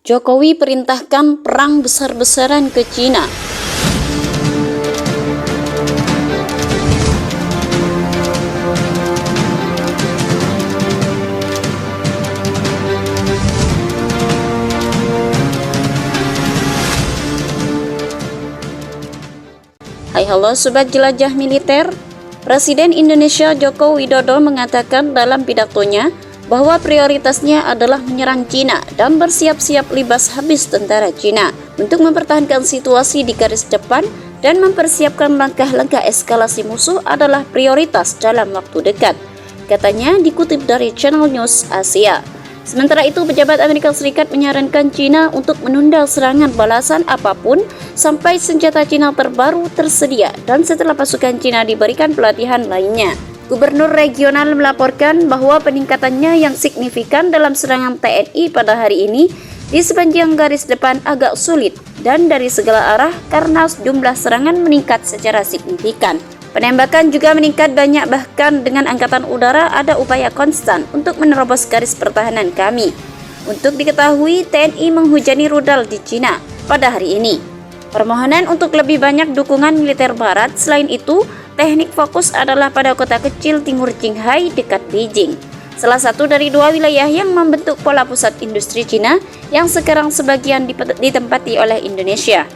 Jokowi perintahkan perang besar-besaran ke Cina. Hai halo Sobat Jelajah Militer. Presiden Indonesia Joko Widodo mengatakan dalam pidatonya bahwa prioritasnya adalah menyerang Cina dan bersiap-siap libas habis tentara Cina untuk mempertahankan situasi di garis depan dan mempersiapkan langkah-langkah eskalasi musuh adalah prioritas dalam waktu dekat. Katanya dikutip dari Channel News Asia. Sementara itu, pejabat Amerika Serikat menyarankan Cina untuk menunda serangan balasan apapun sampai senjata Cina terbaru tersedia dan setelah pasukan Cina diberikan pelatihan lainnya. Gubernur regional melaporkan bahwa peningkatannya yang signifikan dalam serangan TNI pada hari ini di sepanjang garis depan agak sulit dan dari segala arah karena jumlah serangan meningkat secara signifikan. Penembakan juga meningkat banyak, bahkan dengan angkatan udara ada upaya konstan untuk menerobos garis pertahanan kami. Untuk diketahui, TNI menghujani rudal di Cina pada hari ini. Permohonan untuk lebih banyak dukungan militer barat. Selain itu, teknik fokus adalah pada kota kecil timur Qinghai dekat Beijing, salah satu dari dua wilayah yang membentuk pola pusat industri Cina yang sekarang sebagian ditempati oleh Indonesia.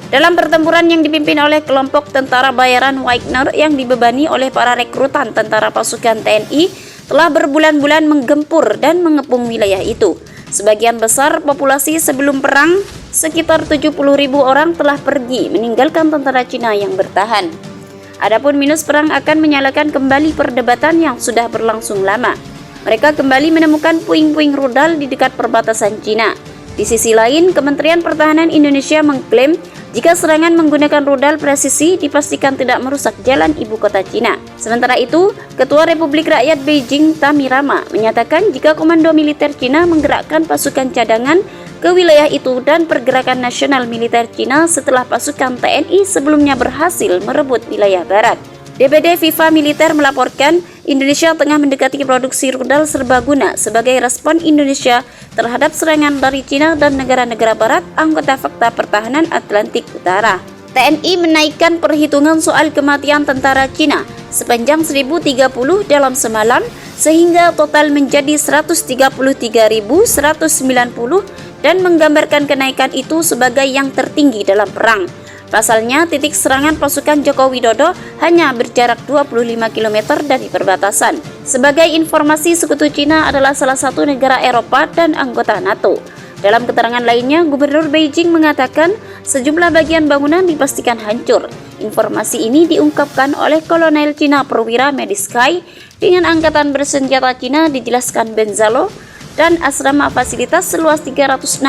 Dalam pertempuran yang dipimpin oleh kelompok tentara bayaran Wagner yang dibebani oleh para rekrutan tentara pasukan TNI telah berbulan-bulan menggempur dan mengepung wilayah itu. Sebagian besar populasi sebelum perang, sekitar 70.000 orang telah pergi meninggalkan tentara Cina yang bertahan. Adapun minus perang akan menyalakan kembali perdebatan yang sudah berlangsung lama. Mereka kembali menemukan puing-puing rudal di dekat perbatasan Cina. Di sisi lain, Kementerian Pertahanan Indonesia mengklaim jika serangan menggunakan rudal presisi dipastikan tidak merusak jalan ibu kota Cina. Sementara itu, Ketua Republik Rakyat Beijing Tamirama menyatakan jika Komando Militer Cina menggerakkan pasukan cadangan ke wilayah itu dan pergerakan nasional militer Cina setelah pasukan TNI sebelumnya berhasil merebut wilayah barat. DPD FIFA Militer melaporkan Indonesia tengah mendekati produksi rudal serbaguna sebagai respon Indonesia terhadap serangan dari Cina dan negara-negara barat anggota Fakta Pertahanan Atlantik Utara. TNI menaikkan perhitungan soal kematian tentara Cina sepanjang 1030 dalam semalam sehingga total menjadi 133.190 dan menggambarkan kenaikan itu sebagai yang tertinggi dalam perang. Pasalnya, titik serangan pasukan Joko Widodo hanya berjarak 25 km dari perbatasan. Sebagai informasi, sekutu Cina adalah salah satu negara Eropa dan anggota NATO. Dalam keterangan lainnya, Gubernur Beijing mengatakan sejumlah bagian bangunan dipastikan hancur. Informasi ini diungkapkan oleh Kolonel Cina Perwira Mediskai dengan angkatan bersenjata Cina dijelaskan Benzalo dan asrama fasilitas seluas 360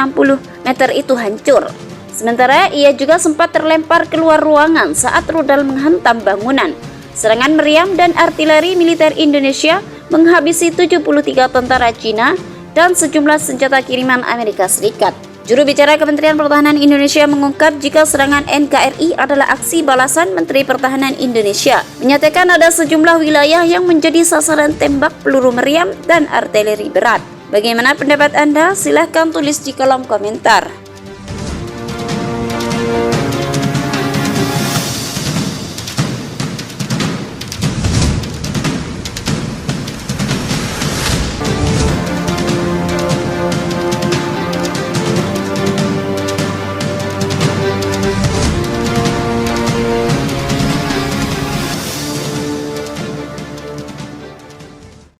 meter itu hancur. Sementara ia juga sempat terlempar keluar ruangan saat rudal menghantam bangunan. Serangan meriam dan artileri militer Indonesia menghabisi 73 tentara Cina dan sejumlah senjata kiriman Amerika Serikat. Juru bicara Kementerian Pertahanan Indonesia mengungkap jika serangan NKRI adalah aksi balasan Menteri Pertahanan Indonesia. Menyatakan ada sejumlah wilayah yang menjadi sasaran tembak peluru meriam dan artileri berat. Bagaimana pendapat Anda? Silahkan tulis di kolom komentar.